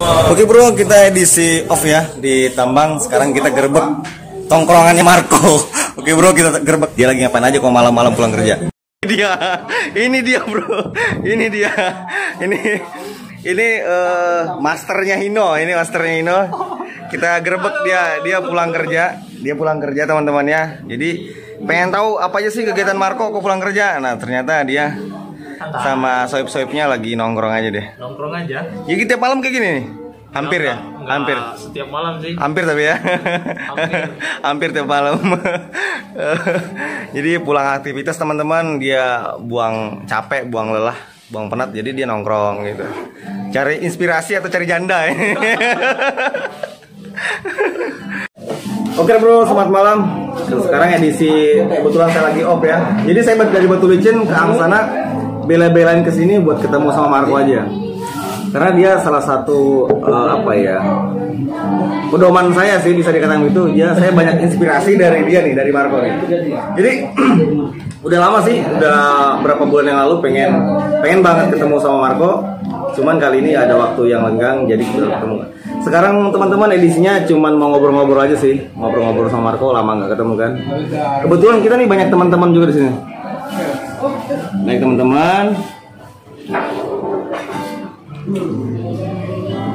Oke bro, kita edisi off ya di tambang. Sekarang kita gerbek tongkrongannya Marco. Oke bro, kita gerbek. Dia lagi ngapain aja kok malam-malam pulang kerja? Ini dia bro. Ini masternya Hino. Ini masternya Hino. Kita gerbek dia pulang kerja. Dia pulang kerja teman-temannya. Jadi pengen tahu apa aja sih kegiatan Marco kok pulang kerja. Nah ternyata dia sama soib-soibnya lagi nongkrong aja deh. Nongkrong aja. Ya kita malam kayak gini nih. Hampir ya? Hampir. Setiap malam sih. Hampir tapi ya. Hampir tiap malam. Jadi pulang aktivitas teman-teman, dia buang capek, buang lelah, buang penat, jadi dia nongkrong gitu. Cari inspirasi atau cari janda ya. Oke bro, selamat malam. Sekarang edisi kebetulan saya lagi off ya. Jadi saya dari Batu Licin ke Angsana, bela-belain kesini buat ketemu sama Marco aja. Karena dia salah satu pedoman saya sih, bisa dikatakan itu. Saya banyak inspirasi dari dia nih, dari Marco nih. Jadi udah lama sih, udah berapa bulan yang lalu pengen banget ketemu sama Marco. Cuman kali ini ada waktu yang lenggang, jadi kita ketemu. Sekarang teman-teman edisinya cuman mau ngobrol-ngobrol aja sih, ngobrol-ngobrol sama Marco, lama nggak ketemu kan. Kebetulan kita nih banyak teman-teman juga di sini. Baik teman-teman.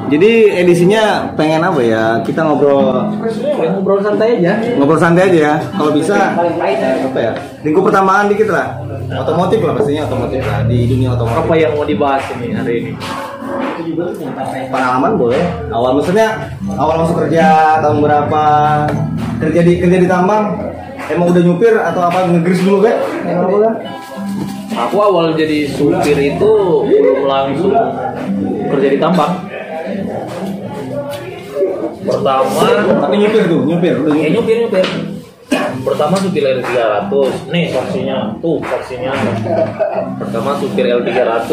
Jadi edisinya pengen apa ya? Kita ngobrol santai aja. Ngobrol santai aja ya. Kalau bisa apa ya? Lingkup pertambangan dikit lah. Otomotif lah pastinya, otomotif lah, di dunia otomotif. Apa yang mau dibahas ini hari ini? Pengalaman boleh. Awal masuk kerja tahun berapa? Kerja di tambang. Emang udah nyupir atau apa, ngegris dulu kayak? Aku awal jadi supir itu belum langsung kerja di tambang. Pertama, tapi nyupir. Pertama supir L300. Nih saksinya. Pertama supir L300.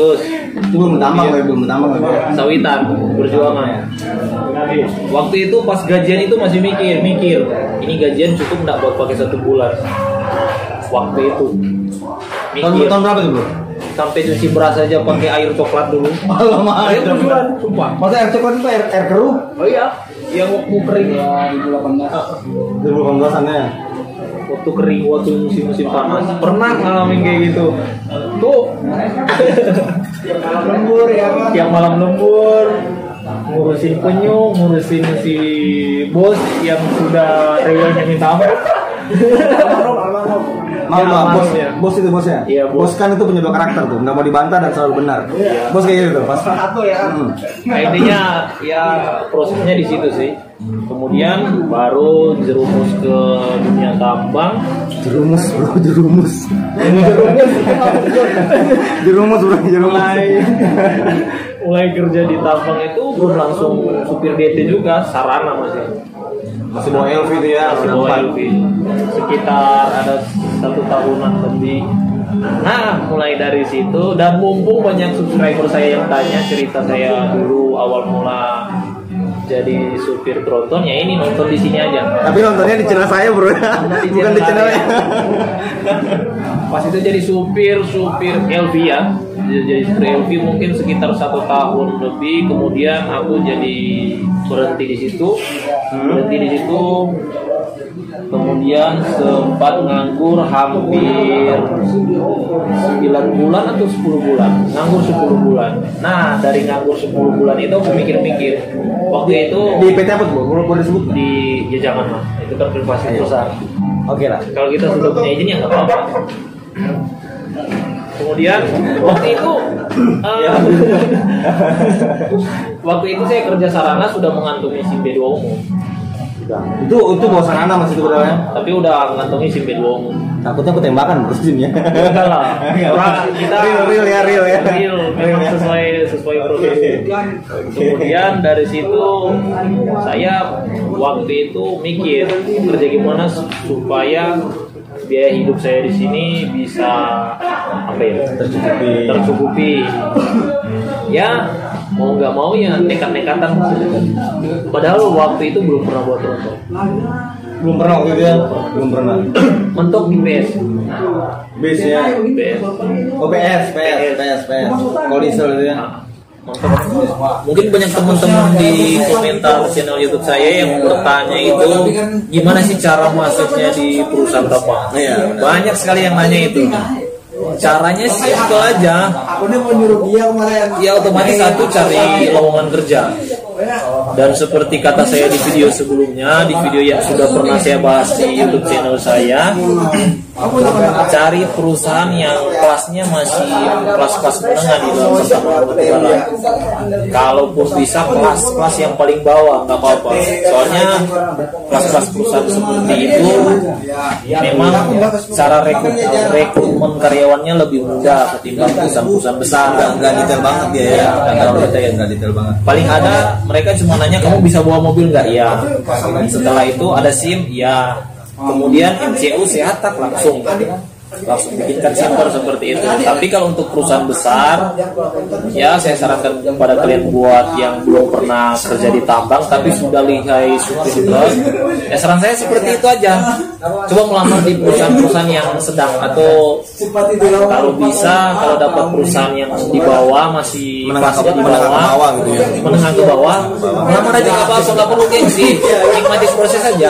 Itu belum tambang. Sawitan, perjuangan. Waktu itu pas gajian itu masih mikir. Ini gajian cukup nggak buat pakai 1 bulan. Waktu itu. Tahun berapa tuh bro? Sampai cuci beras aja pakai air coklat dulu. Alamak, air beneran, sumpah. Masa air coklat itu air keruh? Oh iya, yang waktu kering. 2018 ya. Waktu kering, waktu musim panas. Pernah ngalamin kayak gitu. Tuh. Malam lembur ya kan? Tiap malam lembur. Ngurusin penyu, ngurusin si bos yang sudah realnya minta ampun. Bos itu bosnya. Iya, bos kan itu punya 2 karakter tuh, nggak mau dibantah dan selalu benar. Iya. Bos kayak gitu tuh, pas satu ya. Nah, intinya ya prosesnya di situ sih. Kemudian baru jerumus ke dunia tambang. Jerumus. Mulai kerja di tambang itu belum langsung supir DT juga, sarana masih bawa LV itu ya, masih bawa LV. Sekitar ada 1 tahunan lebih. Nah, mulai dari situ, dan mumpung banyak subscriber saya yang tanya cerita saya dulu awal mula jadi supir tronton, ya ini nonton di sini aja. Tapi nontonnya di channel saya bro, bukan di channelnya. Pas itu jadi supir LV ya. Jadi supir LV mungkin sekitar 1 tahun lebih. Kemudian aku jadi berhenti di situ. Kemudian sempat nganggur hampir 9 bulan atau 10 bulan. Nganggur 10 bulan. Nah, dari nganggur 10 bulan itu aku mikir-mikir. Waktu itu di PT apa tuh? Boleh disebut? Di ya jangan lah. Itu kan privasi perusahaan. Oke lah. Kalau kita sudah punya izin ya nggak apa-apa. Kemudian waktu itu saya kerja sarana sudah mengantongi SIM B2 umum. Itu bawa sarana masih itu ya? Tapi udah mengantongi SIM B2 umum. Takutnya aku tembakan bro SIM-nya. Enggak lah. Kita real ya. Memang sesuai proses. Kemudian dari situ saya waktu itu mikir kerja gimana supaya biaya hidup saya di sini bisa tercukupi. Ya mau nggak mau ya nekat-nekatan. Padahal waktu itu belum pernah buat tronton. Belum pernah waktu itu ya? Belum pernah. Mentok di BS. BS ya? BS. Oh PS. Kalau diesel itu ya? Mungkin banyak teman-teman di komentar channel YouTube saya yang bertanya itu gimana sih cara masuknya di perusahaan tambang. Banyak sekali yang nanya itu. Caranya simpel aja. Ya otomatis satu cari lowongan kerja. Dan seperti kata saya di video sebelumnya, di video yang sudah pernah saya bahas di YouTube channel saya, cari perusahaan yang kelasnya masih kelas-kelas menengah di dalam pertambangan batubara. Kalaupun bisa kelas-kelas yang paling bawah nggak apa-apa. Soalnya kelas-kelas perusahaan seperti itu memang cara rekrutmen karyawannya lebih mudah ketimbang perusahaan-perusahaan besar. Nggak detail banget dia ya. Nggak detail banget. Paling ada mereka cuma nanya kamu bisa bawa mobil nggak? Ya. Setelah itu ada SIM, ya. Kemudian MCU sehat tak langsung bikinkan simper seperti itu. Tapi kalau untuk perusahaan besar, ya saya sarankan kepada kalian buat yang belum pernah kerja di tambang tapi sudah lihai supir truk, ya saran saya seperti itu aja. Coba melamar di perusahaan-perusahaan yang sedang, atau kalau bisa kalau dapat perusahaan yang di bawah masih menengah di ke bawah gitu ya. Menengah ke bawah, melamar aja nggak apa-apa, nggak perlu gengsi, nikmati proses aja.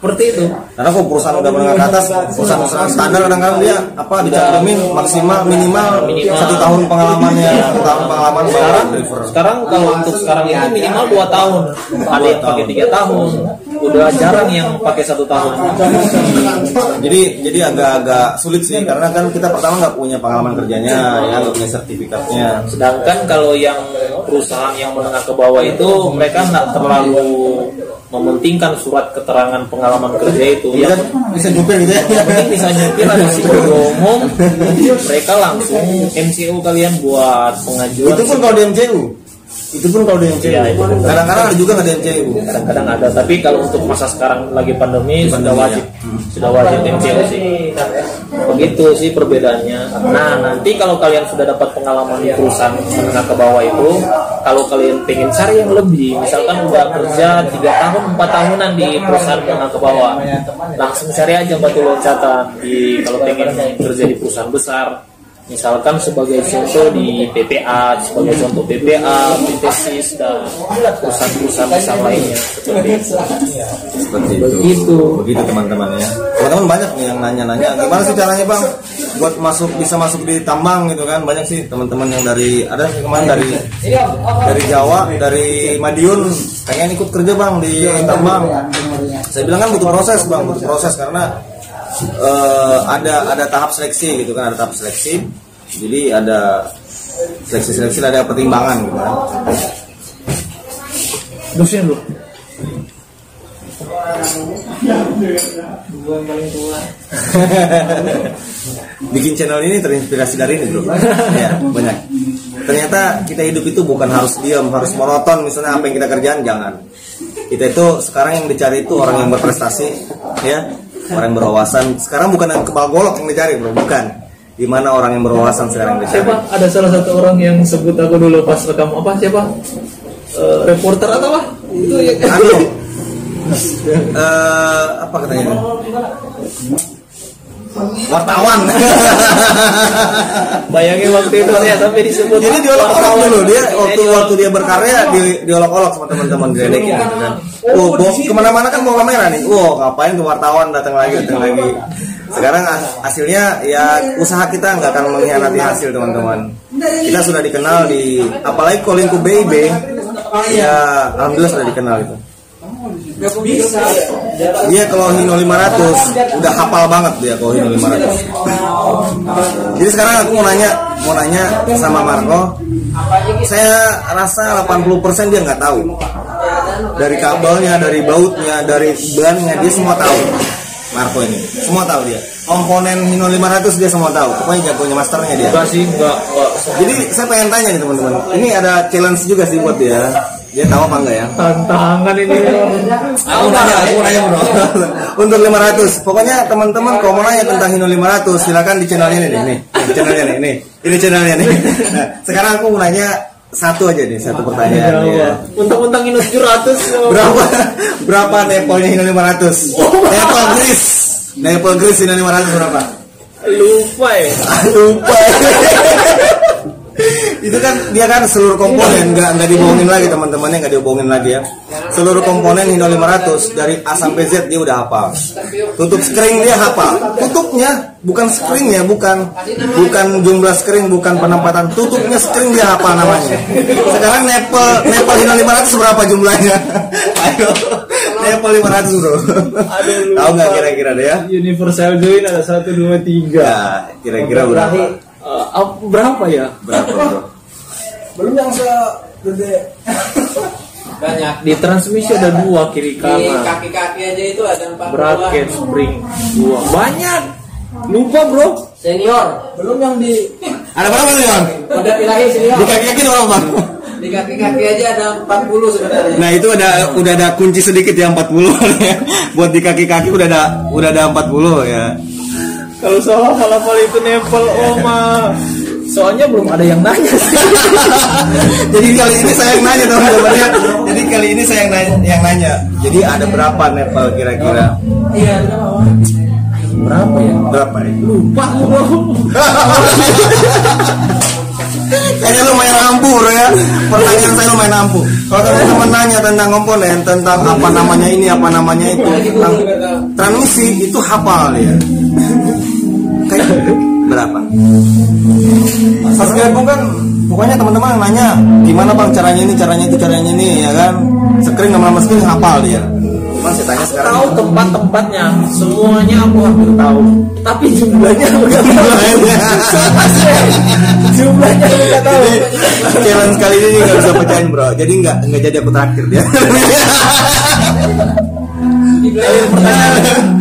Seperti itu. Karena kalau perusahaan udah menengah ke atas, perusahaan standar kadang-kadang dia dicantumin maksimal minimal 1 tahun pengalamannya, 1 tahun pengalaman sekarang kalau untuk sekarang itu minimal 2 tahun, ada yang pakai 3 tahun, udah jarang yang pakai 1 tahun. Jadi agak-agak sulit sih, karena kan kita pertama nggak punya pengalaman kerjanya, ya nggak punya sertifikatnya. Sedangkan kalau yang perusahaan yang menengah ke bawah itu mereka nggak terlalu mementingkan surat keterangan pengalaman kerja itu. Yang bisa nyupir gitu ya. Yang penting bisa nyupir, ada SIM umum, mereka langsung MCU kalian buat pengajuan. Itu pun kalau di MCU. Ya, kadang-kadang ada juga nggak di MCU. Kadang-kadang ada, tapi kalau untuk masa sekarang lagi pandemi sudah wajib MCU sih. Begitu sih perbedaannya. Nah, nanti kalau kalian sudah dapat pengalaman di perusahaan menengah ke bawah itu, kalau kalian pengen cari yang lebih, misalkan udah kerja 3 tahun 4 tahunan di perusahaan menengah ke bawah, langsung cari aja batu loncatan di, kalau pengen kerja di perusahaan besar. Misalkan sebagai contoh di PPA, sebagai contoh PPA, PTSIS, dan perusahaan-perusahaan besar lainnya seperti itu. Begitu teman-teman ya. Teman-teman banyak nih yang nanya-nanya, gimana sih caranya bang buat bisa masuk di tambang gitu kan? Banyak sih teman-teman yang ada kemarin dari Jawa, dari Madiun pengen ikut kerja bang di tambang. Saya bilang kan butuh proses karena ada tahap seleksi gitu kan, ada tahap seleksi. Jadi ada seleksi ada pertimbangan gitu kan. Dosen lu. Bikin channel ini terinspirasi dari ini bro. Ya, banyak. Ternyata kita hidup itu bukan harus diam, harus monoton. Misalnya apa yang kita kerjaan, jangan. Kita itu sekarang yang dicari itu orang yang berprestasi, ya, orang yang berwawasan. Sekarang bukan yang kepala golok yang dicari bro, bukan. Di mana orang yang berwawasan sekarang dicari. Siapa? Ada salah satu orang yang sebut aku dulu pas rekam apa? Siapa? Reporter atau apa? Itu ya. Apa katanya? Wartawan. Bayangin waktu itu ya sampai disebut. Jadi diolok-olok dulu dia waktu dia berkarya diolok-olok sama teman-teman diledekin gitu kan. Kemana-mana kan mau kamera nih. Ngapain tuh wartawan datang lagi. Sekarang hasilnya ya usaha kita nggak akan mengkhianati hasil teman-teman. Kita sudah dikenal apalagi kalau lingkup BIB, ya alhamdulillah sudah dikenal itu. Dia kalau Hino 500 udah hafal banget dia kalau Hino 500. Jadi sekarang aku mau nanya sama Marco. Saya rasa 80% dia nggak tahu. Dari kabelnya, dari bautnya, dari bannya dia semua tahu. Marco ini semua tahu dia. Komponen Hino 500 dia semua tahu. Pokoknya jagonya masternya dia. Enggak. Jadi saya pengen tanya nih teman-teman. Ini ada challenge juga sih buat dia. Dia tahu apa enggak ya? Tantangan ini. Aku nanya bro. Untuk 500. Pokoknya teman-teman kalau mau nanya tentang Hino 500 silakan di channelnya nih. Ini channelnya nih. Nah, sekarang aku mau nanya satu aja nih, satu pertanyaan ya. Untuk Hino 700 berapa nepolnya Hino 500? Nepal Grease Hino 500 berapa? Lupa ya. Itu kan dia kan seluruh komponen nggak dibohongin lagi teman-temannya, nggak dibohongin lagi ya. Seluruh komponen Hino 500 dari A sampai Z dia udah hafal. Tutup screen dia hafal. Tutupnya bukan screennya, bukan jumlah screen, bukan penempatan. Tutupnya screen dia hafal namanya. Sekarang Nepal Hino 500 berapa jumlahnya? Ayo. Nepal 500 bro. Tahu nggak kira-kira deh ya? Universal join ada 1, 2, 3. Ya, kira-kira berapa? Berapa ya? Berapa bro? Belum yang segede. Banyak. Di transmisi ada 2 kiri Di kanan. kaki-kaki aja itu ada 4 Bracket spring 2. Banyak. Lupa bro. Senior. Belum yang di Ada berapa nih bang? pada pilahi senior. Di kaki-kaki berapa bang? Di kaki-kaki aja ada 40 sebenarnya. Nah itu udah ada kunci sedikit ya 40 ya. Buat di kaki-kaki udah ada 40 ya. Kalau soal hafal itu Nepal Oma. Soalnya belum ada yang nanya sih. Jadi kali ini saya yang nanya teman-teman ya. Jadi kali ini saya yang nanya. Jadi ada berapa Nepal kira-kira? Iya, Berapa ya? Berapa ya? Lupa aku bro. Kayaknya lumayan ampuh bro ya. Pertanyaan saya lumayan ampuh. Kalau teman-teman nanya tentang komponen, tentang apa namanya ini, apa namanya itu, tentang transmisi itu hafal ya. Kayak berapa? Pas gabung kan, pokoknya teman-teman nanya gimana bang caranya ini, caranya itu, caranya ini ya kan. Screen sama screen hafal dia. Cuman saya tanya sekarang. Tahu tempat-tempatnya, semuanya aku hampir tahu. Tapi jumlahnya bukan jumlahnya nggak tahu. Jadi, challenge kali ini nggak bisa pecahin bro. Jadi nggak jadi aku traktir dia.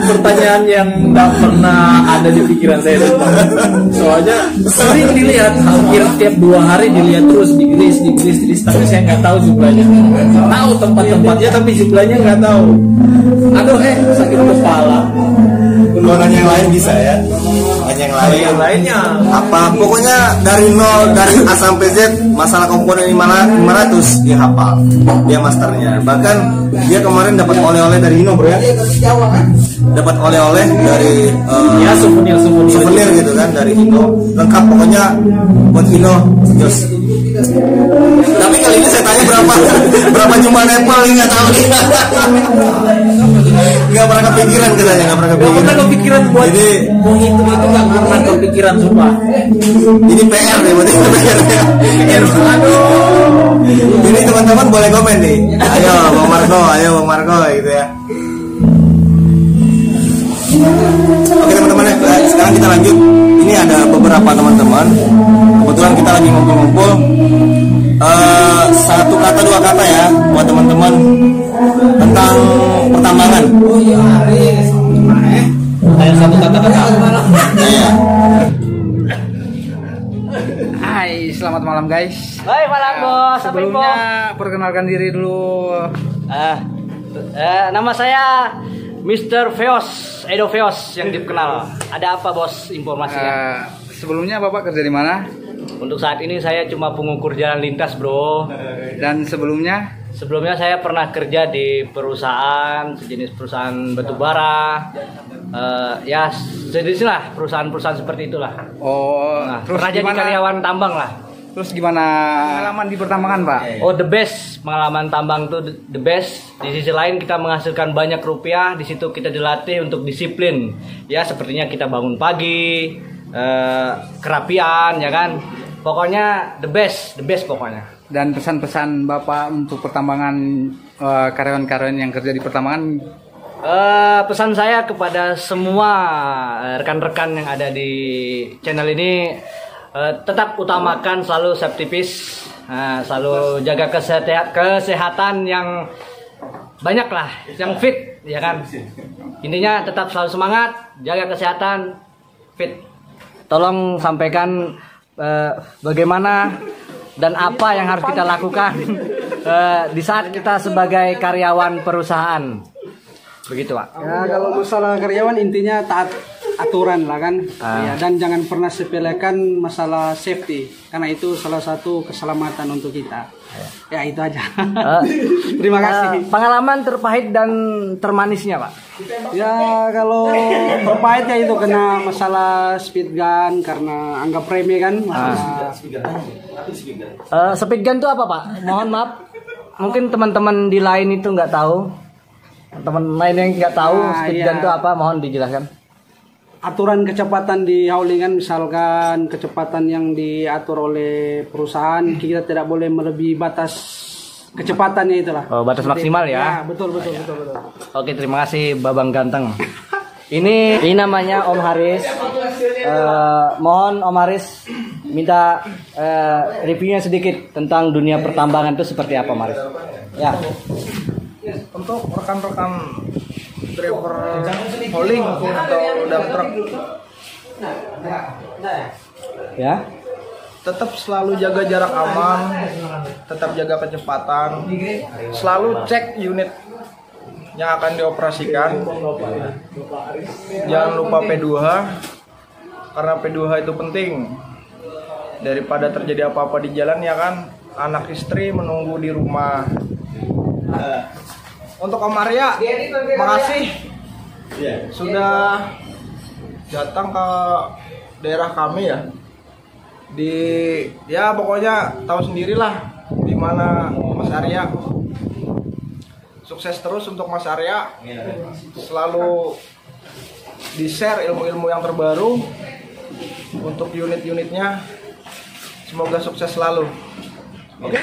Pertanyaan yang nggak pernah ada di pikiran saya tentang. Soalnya sering dilihat, hampir tiap 2 hari dilihat terus di list, tapi saya nggak tahu jumlahnya. Tahu tempat-tempatnya tapi jumlahnya nggak tahu. Aduh sakit kepala. Kalau nanya yang lain bisa ya. Nanya yang Lainnya apa pokoknya dari nol, dari A sampai Z masalah komponen 500 dia hafal, dia masternya. Bahkan dia kemarin dapat oleh-oleh dari Hino bro ya, dapat oleh-oleh dari ya souvenir gitu kan dari Hino, lengkap pokoknya buat Hino jos. Tapi kali ini saya tanya berapa jumlah Nepal nggak tahu nih. Nggak pernah kepikiran katanya, nggak pernah kepikiran buat jadi mau hitung itu nggak pernah kepikiran sumpah. ini PR ya berarti PR. Ini teman-teman boleh komen nih, ayo Bang Marco gitu ya. Oke teman-teman ya, sekarang kita lanjut. Ini ada beberapa teman-teman, kebetulan kita lagi ngumpul-ngumpul. Satu kata 2 kata ya buat teman-teman tentang pertambangan. Kayak satu kata-kata. Iya. Hai, selamat malam guys. Hai malam bos. Sebelumnya perkenalkan diri dulu. Nama saya Mr. Feos, Edo Feos yang dikenal. Ada apa bos informasinya? Sebelumnya Bapak kerja di mana? Untuk saat ini saya cuma pengukur jalan lintas bro. Dan sebelumnya? Sebelumnya saya pernah kerja di perusahaan sejenis perusahaan batubara. Ya sejenis lah perusahaan-perusahaan seperti itulah. Oh, Nah, terus pernah jadi gimana? karyawan tambang lah. Terus gimana pengalaman di pertambangan Pak? Oh the best, pengalaman tambang tuh the best. Di sisi lain kita menghasilkan banyak rupiah. Di situ kita dilatih untuk disiplin. Ya sepertinya kita bangun pagi, kerapian ya kan. Pokoknya the best pokoknya. Dan pesan-pesan Bapak untuk pertambangan, karyawan-karyawan yang kerja di pertambangan? Pesan saya kepada semua rekan-rekan yang ada di channel ini, tetap utamakan selalu safety first, selalu jaga kesehatan yang banyak lah, yang fit ya kan. Intinya tetap selalu semangat, jaga kesehatan, fit. Tolong sampaikan bagaimana dan apa yang harus kita lakukan di saat kita sebagai karyawan perusahaan. Begitu Pak. Ya kalau masalah karyawan intinya taat aturan lah kan. Ya, dan jangan pernah sepelekan masalah safety karena itu salah satu keselamatan untuk kita. Ya itu aja. Terima kasih. Pengalaman terpahit dan termanisnya Pak? Ya kalau terpahitnya itu kena masalah speed gun karena anggap remeh kan. Speed gun itu apa Pak? Mohon maaf, mungkin teman-teman di lain itu nggak tahu. Teman lain yang nggak tahu speed gun itu apa, mohon dijelaskan. Aturan kecepatan di haulingan, misalkan kecepatan yang diatur oleh perusahaan, kita tidak boleh melebihi batas kecepatannya itulah. Oh, batas maksimal ya? Ya, betul. Oke, terima kasih Babang Ganteng. Ini namanya Om Haris. Mohon Om Haris minta reviewnya sedikit tentang dunia pertambangan itu seperti apa, Haris? Ya. Untuk rekan-rekan driver hauling atau dump truck, Ya. tetap selalu jaga jarak aman, tetap jaga kecepatan, selalu cek unit yang akan dioperasikan. Jangan lupa P2H, karena P2H itu penting. Daripada terjadi apa-apa di jalan ya kan, anak istri menunggu di rumah. Untuk Om Arya, makasih sudah datang ke daerah kami ya. Ya pokoknya tahu sendirilah di mana Mas Arya. Sukses terus untuk Mas Arya. Selalu di-share ilmu-ilmu yang terbaru untuk unit-unitnya. Semoga sukses selalu. Oke.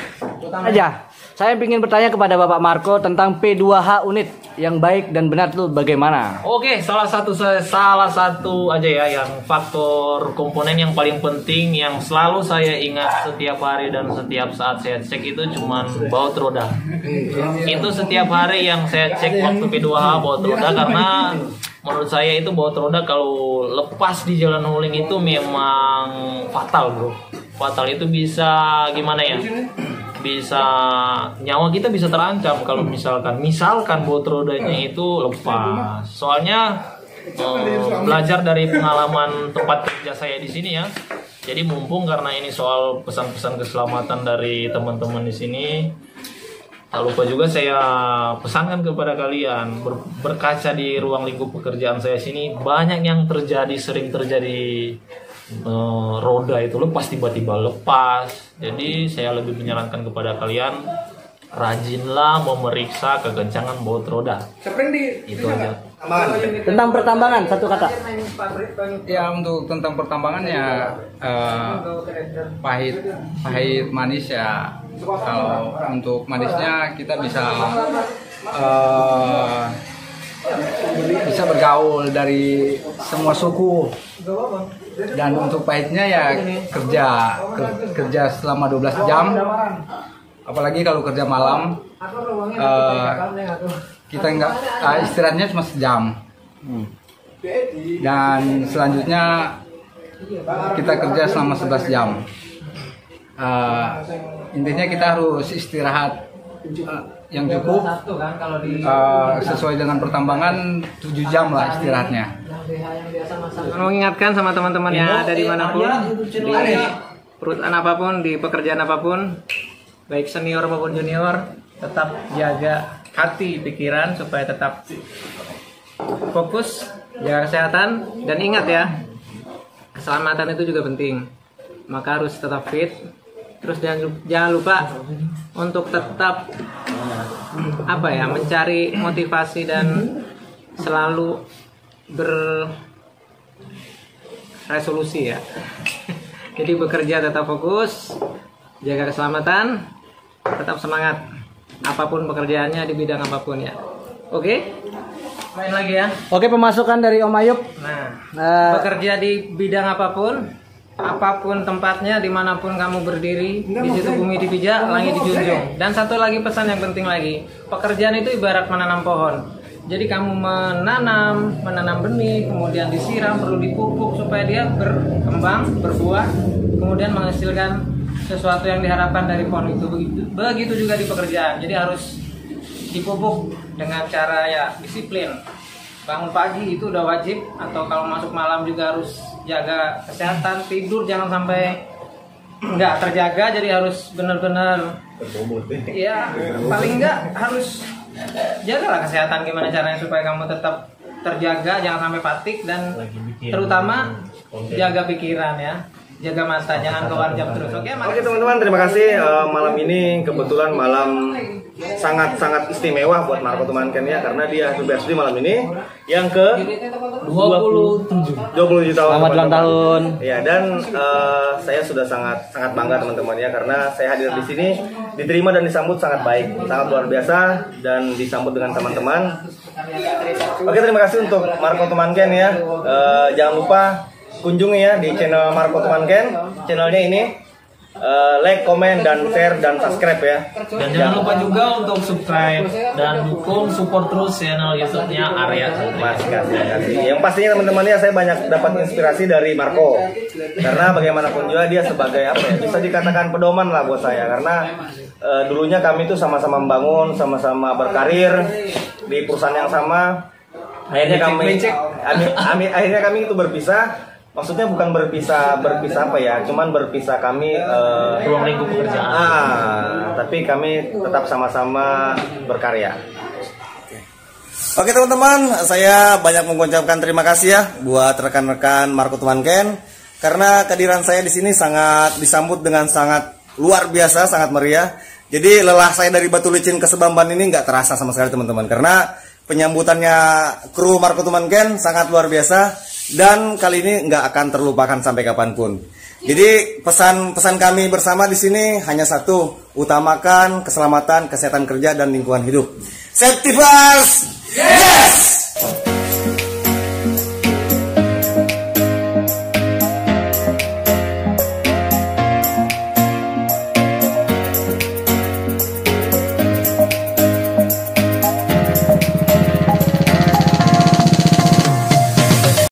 Aja. Saya ingin bertanya kepada Bapak Marco tentang P2H unit yang baik dan benar itu bagaimana? Oke, salah satu aja ya yang faktor komponen yang paling penting yang selalu saya ingat setiap hari dan setiap saat saya cek itu cuman baut roda. Itu setiap hari yang saya cek waktu P2H baut roda, karena menurut saya itu baut roda kalau lepas di jalan hauling itu memang fatal, bro. Fatal itu bisa gimana ya? Bisa nyawa kita bisa terancam kalau misalkan baut rodanya itu lepas. Soalnya belajar dari pengalaman tempat kerja saya di sini ya. Jadi mumpung karena ini soal pesan-pesan keselamatan dari teman-teman di sini, tak lupa juga saya pesankan kepada kalian, berkaca di ruang lingkup pekerjaan saya sini, banyak yang sering terjadi roda itu lepas, tiba-tiba lepas. Jadi saya lebih menyarankan kepada kalian, rajinlah memeriksa kekencangan baut roda. Itu aja. Tentang pertambangan, satu kata. Ya, untuk tentang pertambangan ya pahit manis ya. Kalau untuk manisnya kita bisa bergaul dari semua suku. Dan untuk pahitnya ya kerja selama 12 jam. Apalagi kalau kerja malam, kita nggak istirahatnya cuma sejam. Dan selanjutnya kita kerja selama 11 jam. Intinya kita harus istirahat yang cukup, sesuai dengan pertambangan 7 jam lah istirahatnya. Mengingatkan sama teman-teman yang ada di manapun, di perusahaan apapun, di pekerjaan apapun, baik senior maupun junior, tetap jaga hati, pikiran supaya tetap fokus, jaga kesehatan, dan ingat ya, keselamatan itu juga penting. Maka harus tetap fit. Terus jangan lupa untuk tetap mencari motivasi dan selalu berresolusi ya. Jadi bekerja tetap fokus, jaga keselamatan, tetap semangat. Apapun pekerjaannya di bidang apapun ya. Oke? Main lagi ya. Oke, pemasukan dari Om Ayub. Bekerja di bidang apapun tempatnya, dimanapun kamu berdiri, di situ bumi dipijak, langit dijunjung. Dan satu lagi pesan yang penting lagi, pekerjaan itu ibarat menanam pohon. Jadi kamu menanam benih, kemudian disiram, perlu dipupuk supaya dia berkembang, berbuah, kemudian menghasilkan sesuatu yang diharapkan dari pohon itu. Begitu juga di pekerjaan. Jadi harus dipupuk dengan cara ya disiplin. bangun pagi itu udah wajib, atau kalau masuk malam juga harus jaga kesehatan, tidur jangan sampai nggak terjaga, jadi harus benar-benar ya paling nggak harus jagalah kesehatan, gimana caranya supaya kamu tetap terjaga, jangan sampai fatik, dan terutama jaga pikiran ya. Jaga mata, jangan keluar jam terus. Oke teman-teman, terima kasih. Malam ini kebetulan malam sangat-sangat istimewa buat Marco Tumanken ya, karena dia happy birthday malam ini yang ke 27 tahun. Selamat ulang tahun. Ya, dan saya sudah sangat bangga teman-teman ya, karena saya hadir di sini diterima dan disambut sangat baik, sangat luar biasa, dan disambut dengan teman-teman. Oke, terima kasih untuk Marco Tumanken ya. Jangan lupa kunjungi ya di channel Marco Tumanken, channelnya ini like, komen, dan share, dan subscribe ya. Dan jangan lupa juga untuk subscribe dan dukung, support terus channel YouTube-nya Arya Satria. Makasih. Yang pastinya teman-teman ya, saya banyak dapat inspirasi dari Marco, karena bagaimanapun juga dia sebagai apa ya, bisa dikatakan pedoman lah buat saya, karena dulunya kami itu sama-sama membangun, sama-sama berkarir di perusahaan yang sama. Akhirnya kami itu berpisah. Maksudnya bukan berpisah apa ya, cuman berpisah kami ruang lingkup pekerjaan. Tapi kami tetap sama-sama berkarya. Oke teman-teman, saya banyak mengucapkan terima kasih ya buat rekan-rekan Marco Tumanken, karena kehadiran saya di sini sangat disambut dengan sangat luar biasa, sangat meriah. Jadi lelah saya dari Batu Licin ke Sebamban ini nggak terasa sama sekali teman-teman, karena penyambutannya kru Marco Tumanken sangat luar biasa. Dan kali ini nggak akan terlupakan sampai kapanpun. Jadi pesan kami bersama di sini hanya satu: utamakan keselamatan, kesehatan kerja, dan lingkungan hidup. Safety first, yes!